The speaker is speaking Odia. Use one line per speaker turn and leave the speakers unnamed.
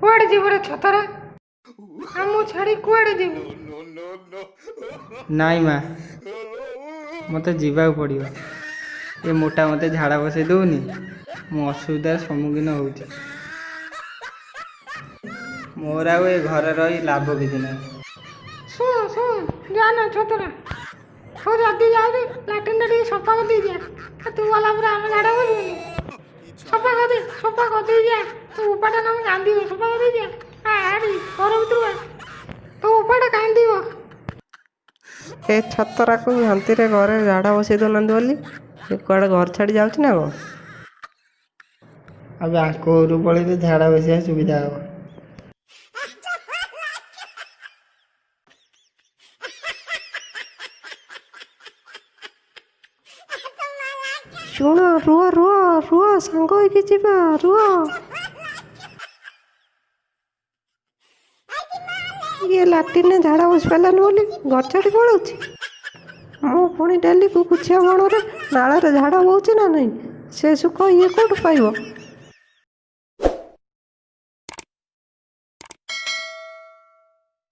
କୁଆଡ଼େ ଯିବୁ ରେ ଛତରା? ଆମକୁ ଛାଡ଼ି କୁଆଡ଼େ ଯିବୁ?
ନାଇଁ ମା, ମୋତେ ଯିବାକୁ ପଡ଼ିବ। ଏ ମୋଟା ମୋତେ ଝାଡ଼ା ବସେଇ ଦେଉନି, ମୁଁ ଅସୁବିଧାର ସମ୍ମୁଖୀନ ହେଉଛି। ମୋର ଆଉ ଏ ଘରେ ରହି ଲାଭ କିଛି ନାହିଁ।
ଶୁଣ ଯାନା ଛତରା। ହଉ ଯଦି ଯାଉଛି ଲାଟ୍ରିନ୍ଟା ଟିକେ ସଫା କରିଦେଇ ଯା। ତୁ ଗଲା ପରେ ଆମେ ଝାଡ଼ା ବସିବୁନି। ସଫା କରିଦେଇ ଯା। ତୋ ଉପାଟା ନହେଲେ କାନ୍ଦିବ। ସଫା କରିଦେଇ ଯା। ଆରି ଘର ଭିତରୁ ଆ। ତୋ ଉପାଟା କାନ୍ଦିବ।
ଏ ଛତରାକୁ ଶାନ୍ତିରେ ଘରେ ଝାଡ଼ା ବସେଇ ଦେଉନାହାନ୍ତି ବୋଲି ସେ କୁଆଡ଼େ ଘର ଛାଡ଼ି ଯାଉଛି ନା କ'ଣ?
ଆଉ ଆଙ୍କ ଘରକୁ ପଳେଇଲେ ଝାଡ଼ା ବସିବା ସୁବିଧା ହେବ।
ଶୁଣ, ରୁହ ସାଙ୍ଗ ହେଇକି ଯିବା, ରୁହ। ଇଏ ଲାଟ୍ରିନ୍ରେ ଝାଡ଼ା ବସି ପାରିଲାନି ବୋଲି ଘର ଛାଡ଼ି ପଳାଉଛି। ମୁଁ ପୁଣି ଡେଲି କୁକୁଛିଆ ବଣରେ ନାଳରେ ଝାଡ଼ା ବହୁଛି ନା ନାହିଁ, ସେ ସୁଖ ଇଏ କେଉଁଠୁ ପାଇବ?